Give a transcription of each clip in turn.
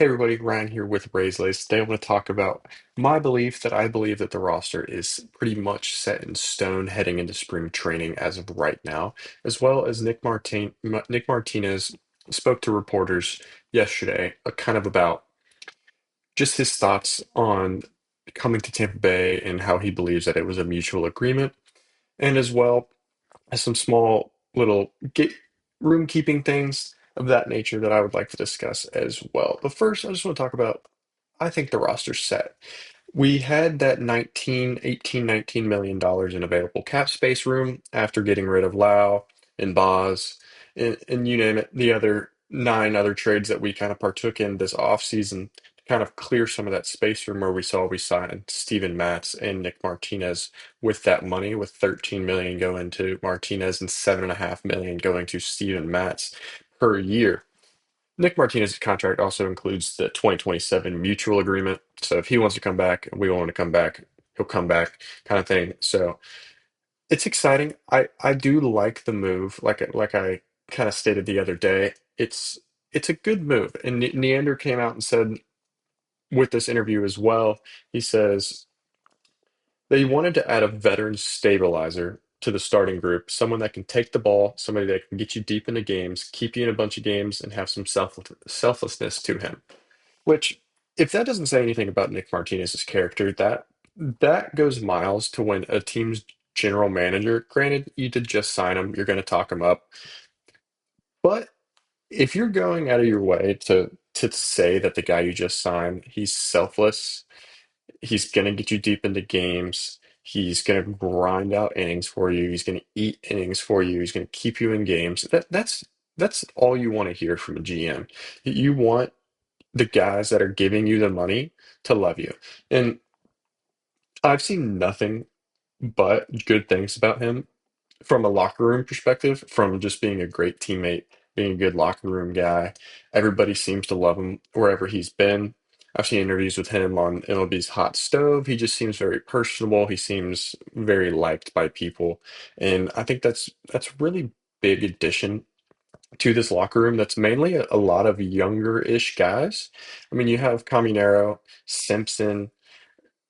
Hey everybody, Ryan here with Raiselays. Today I want to talk about my belief that I believe that the roster is pretty much set in stone heading into spring training as of right now, as well as Nick Martinez spoke to reporters yesterday, kind of about just his thoughts on coming to Tampa Bay and how he believes that it was a mutual agreement, and as well as some small little room keeping things of that nature that I would like to discuss as well. But first, I just want to talk about I think the roster's set. We had that 19 million dollars in available cap space room after getting rid of Lau and Boz and you name it, the other nine other trades that we kind of partook in this offseason to kind of clear some of that space room where we signed Steven Matz and Nick Martinez with that money, with 13 million going to Martinez and 7.5 million going to Steven Matz per year. Nick Martinez's contract also includes the 2027 mutual agreement. So if he wants to come back and we want him to come back, he'll come back kind of thing. So it's exciting. I do like the move. Like I kind of stated the other day, it's a good move. And Neander came out and said with this interview as well, he says they wanted to add a veteran stabilizer to the starting group, someone that can take the ball, somebody that can get you deep into games, keep you in a bunch of games, and have some selflessness to him. Which, if that doesn't say anything about Nick Martinez's character, that goes miles to when a team's general manager, granted, you did just sign him, you're going to talk him up, but if you're going out of your way to say that the guy you just signed, he's selfless, he's going to get you deep into games. He's going to grind out innings for you. He's going to eat innings for you. He's going to keep you in games. That's all you want to hear from a GM. You want the guys that are giving you the money to love you. And I've seen nothing but good things about him from a locker room perspective, from just being a great teammate, being a good locker room guy. Everybody seems to love him wherever he's been. I've seen interviews with him on MLB's Hot Stove. He just seems very personable. He seems very liked by people, and I think that's really big addition to this locker room. That's mainly a lot of younger-ish guys. I mean, you have Caminero, Simpson,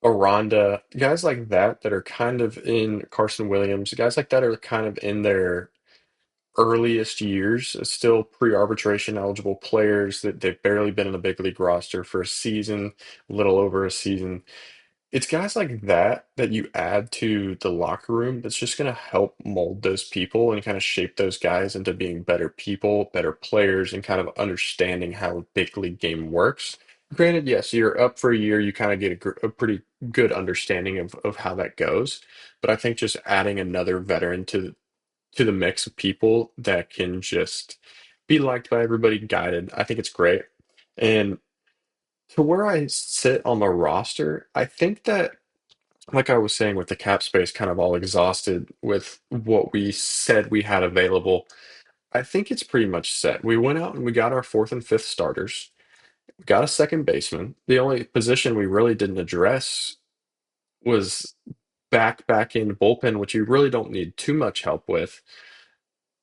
Aranda, guys like that that are kind of in Carson Williams, guys like that are kind of in their earliest years, still pre-arbitration eligible players that they've barely been in a big league roster for a season, a little over a season. It's guys like that that you add to the locker room that's just going to help mold those people and kind of shape those guys into being better people, better players, and kind of understanding how a big league game works. Granted, yes, you're up for a year, you kind of get a pretty good understanding of how that goes. But I think just adding another veteran to the mix of people that can just be liked by everybody, guided, I think it's great. And to where I sit on the roster, I think that like I was saying with the cap space kind of all exhausted with what we said we had available, I think it's pretty much set. We went out and we got our fourth and fifth starters. We got a second baseman. The only position we really didn't address was back in the bullpen, which you really don't need too much help with.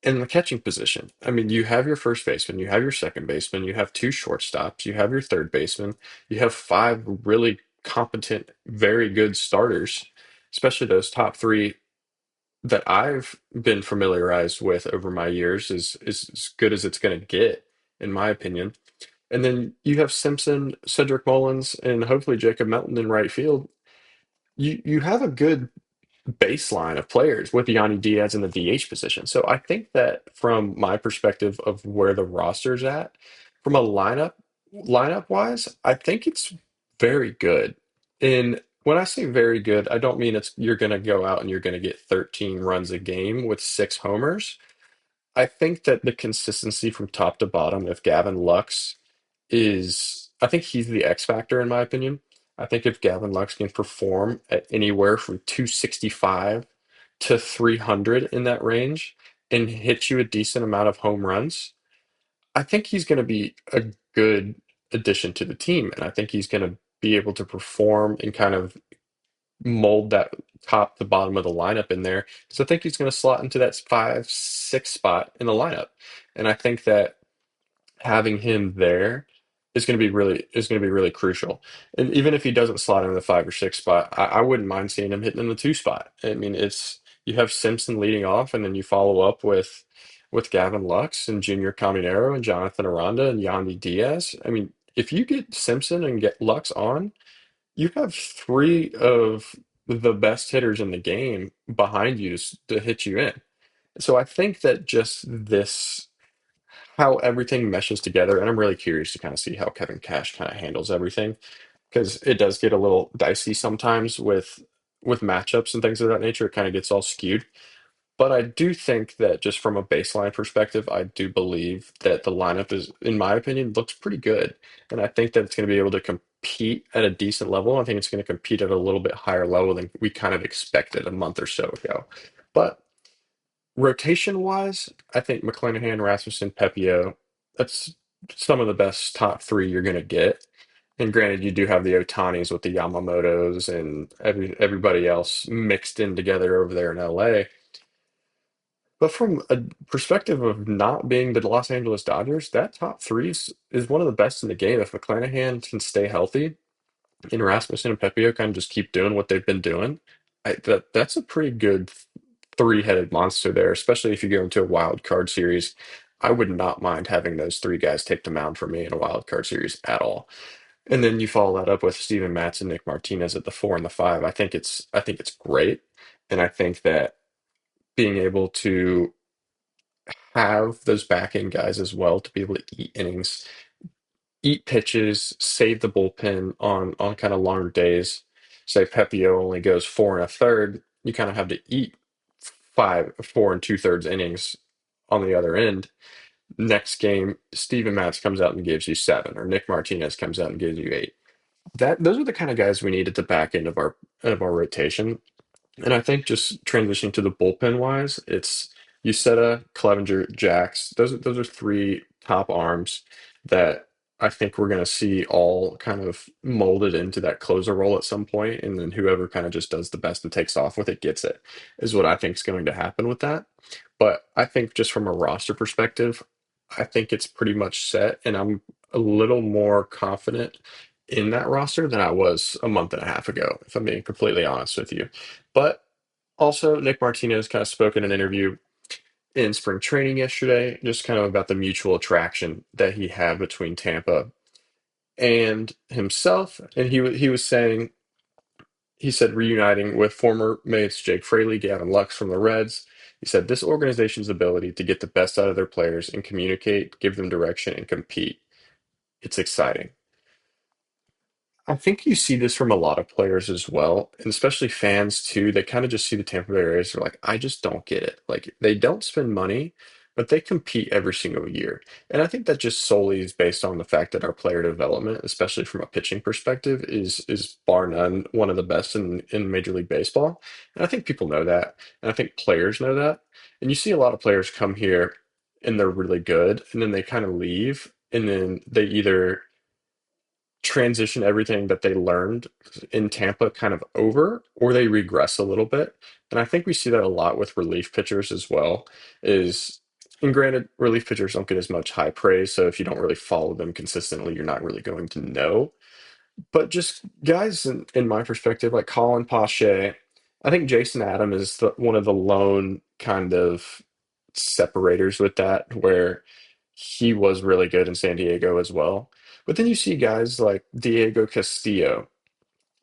In the catching position, I mean, you have your first baseman, you have your second baseman, you have two shortstops, you have your third baseman, you have five really competent, very good starters, especially those top three that I've been familiarized with over my years is as good as it's going to get, in my opinion. And then you have Simpson, Cedric Mullins, and hopefully Jacob Melton in right field. You have a good baseline of players with Yanni Diaz in the DH position. So I think that from my perspective of where the roster's at, from a lineup wise, I think it's very good. And when I say very good, I don't mean it's you're going to go out and you're going to get 13 runs a game with six homers. I think that the consistency from top to bottom, if Gavin Lux I think he's the X factor in my opinion. I think if Gavin Lux can perform at anywhere from 265 to 300 in that range and hit you a decent amount of home runs, I think he's going to be a good addition to the team. And I think he's going to be able to perform and kind of mold that top to bottom of the lineup in there. So I think he's going to slot into that 5, 6 spot in the lineup. And I think that having him there is going to be really crucial. And even if he doesn't slot in the 5 or 6 spot, I wouldn't mind seeing him hitting in the 2 spot. I mean, it's you have Simpson leading off, and then you follow up with Gavin Lux and Junior Caminero and Jonathan Aranda and Yandy Diaz. I mean, if you get Simpson and get Lux on, you have three of the best hitters in the game behind you to hit you in. So I think that just this how everything meshes together, and I'm really curious to kind of see how Kevin Cash kind of handles everything because it does get a little dicey sometimes with matchups and things of that nature. It kind of gets all skewed. But I do think that just from a baseline perspective, I do believe that the lineup is, in my opinion, looks pretty good. And I think that it's going to be able to compete at a decent level. I think it's going to compete at a little bit higher level than we kind of expected a month or so ago. But rotation wise, I think McClanahan, Rasmussen, Pepio, that's some of the best top three you're going to get. And granted, you do have the Otanis with the Yamamotos and everybody else mixed in together over there in LA. But from a perspective of not being the Los Angeles Dodgers, that top three is one of the best in the game. If McClanahan can stay healthy and Rasmussen and Pepio kind of just keep doing what they've been doing, that's a pretty good three-headed monster there, especially if you go into a wild card series. I would not mind having those three guys take the mound for me in a wild card series at all. And then you follow that up with Steven Matz and Nick Martinez at the 4 and the 5. I think it's great. And I think that being able to have those back end guys as well to be able to eat innings, eat pitches, save the bullpen on kind of longer days. Say Pepio only goes 4 1/3, you kind of have to eat 4 2/3 innings on the other end. Next game, Steven Matz comes out and gives you 7, or Nick Martinez comes out and gives you 8. Those are the kind of guys we need at the back end of our rotation. And I think just transitioning to the bullpen wise, it's Uceta, Clevenger, Jax. Those are three top arms that I think we're going to see all kind of molded into that closer role at some point, and then whoever kind of just does the best and takes off with it gets it, is what I think is going to happen with that. But I think just from a roster perspective, I think it's pretty much set, and I'm a little more confident in that roster than I was a month and a half ago, if I'm being completely honest with you. But also, Nick Martinez kind of spoke in an interview in spring training yesterday, just kind of about the mutual attraction that he had between Tampa and himself. And he was saying, he said, reuniting with former mates Jake Fraley, Gavin Lux from the Reds. He said, this organization's ability to get the best out of their players and communicate, give them direction, and compete. It's exciting. I think you see this from a lot of players as well, and especially fans too. They kind of just see the Tampa Bay Rays. They're like, I just don't get it. Like they don't spend money, but they compete every single year. And I think that just solely is based on the fact that our player development, especially from a pitching perspective, is bar none one of the best in Major League Baseball. And I think people know that, and I think players know that. And you see a lot of players come here and they're really good, and then they kind of leave, and then they either transition everything that they learned in Tampa kind of over, or they regress a little bit. And I think we see that a lot with relief pitchers as well. Is and granted, relief pitchers don't get as much high praise, so if you don't really follow them consistently, you're not really going to know. But just guys, in my perspective, like Colin Pache, I think Jason Adam is one of the lone kind of separators with that, where he was really good in San Diego as well. But then you see guys like Diego Castillo.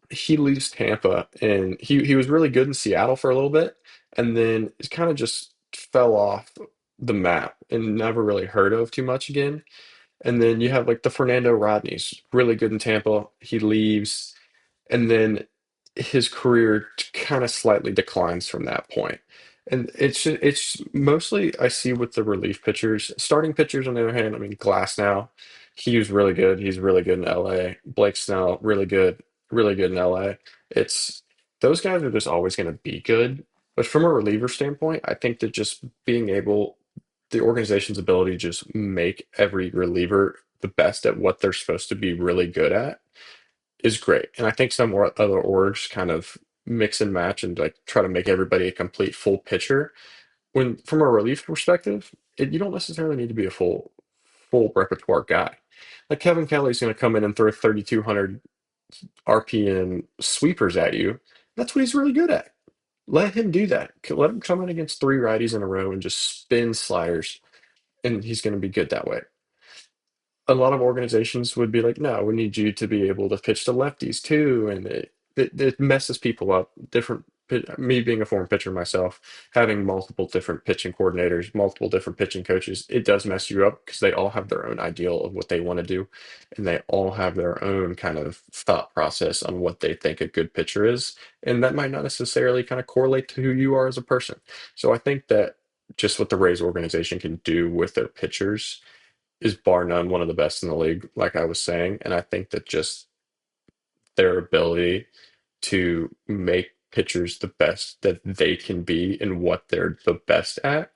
He leaves Tampa and he was really good in Seattle for a little bit, and then it kind of just fell off the map and never really heard of too much again. And then you have like the Fernando Rodneys, really good in Tampa. He leaves, and then his career kind of slightly declines from that point. And it's mostly I see with the relief pitchers, starting pitchers on the other hand. I mean, Glass now, he was really good. He's really good in LA. Blake Snell, really good in LA. It's those guys are just always going to be good. But from a reliever standpoint, I think that just being able, the organization's ability to just make every reliever the best at what they're supposed to be really good at is great. And I think some other orgs kind of mix and match and like try to make everybody a complete full pitcher. When from a relief perspective, you don't necessarily need to be a full repertoire guy. Like Kevin Kelly's going to come in and throw 3,200 RPM sweepers at you. That's what he's really good at. Let him do that. Let him come in against three righties in a row and just spin sliders, and he's going to be good that way. A lot of organizations would be like, no, we need you to be able to pitch to lefties too, and it messes people up. Me being a former pitcher myself, having multiple different pitching coordinators, multiple different pitching coaches, it does mess you up because they all have their own ideal of what they want to do, and they all have their own kind of thought process on what they think a good pitcher is, and that might not necessarily kind of correlate to who you are as a person. So I think that just what the Rays organization can do with their pitchers is bar none one of the best in the league, like I was saying. And I think that just their ability to make pitchers the best that they can be and what they're the best at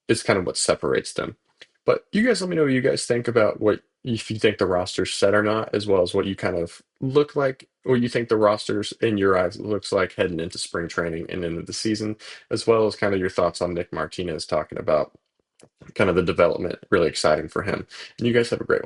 is kind of what separates them. But you guys let me know what you guys think about what if you think the roster's set or not, as well as what you kind of look like, or you think the rosters in your eyes looks like heading into spring training and into the season, as well as kind of your thoughts on Nick Martinez talking about kind of the development, really exciting for him. And you guys have a great one.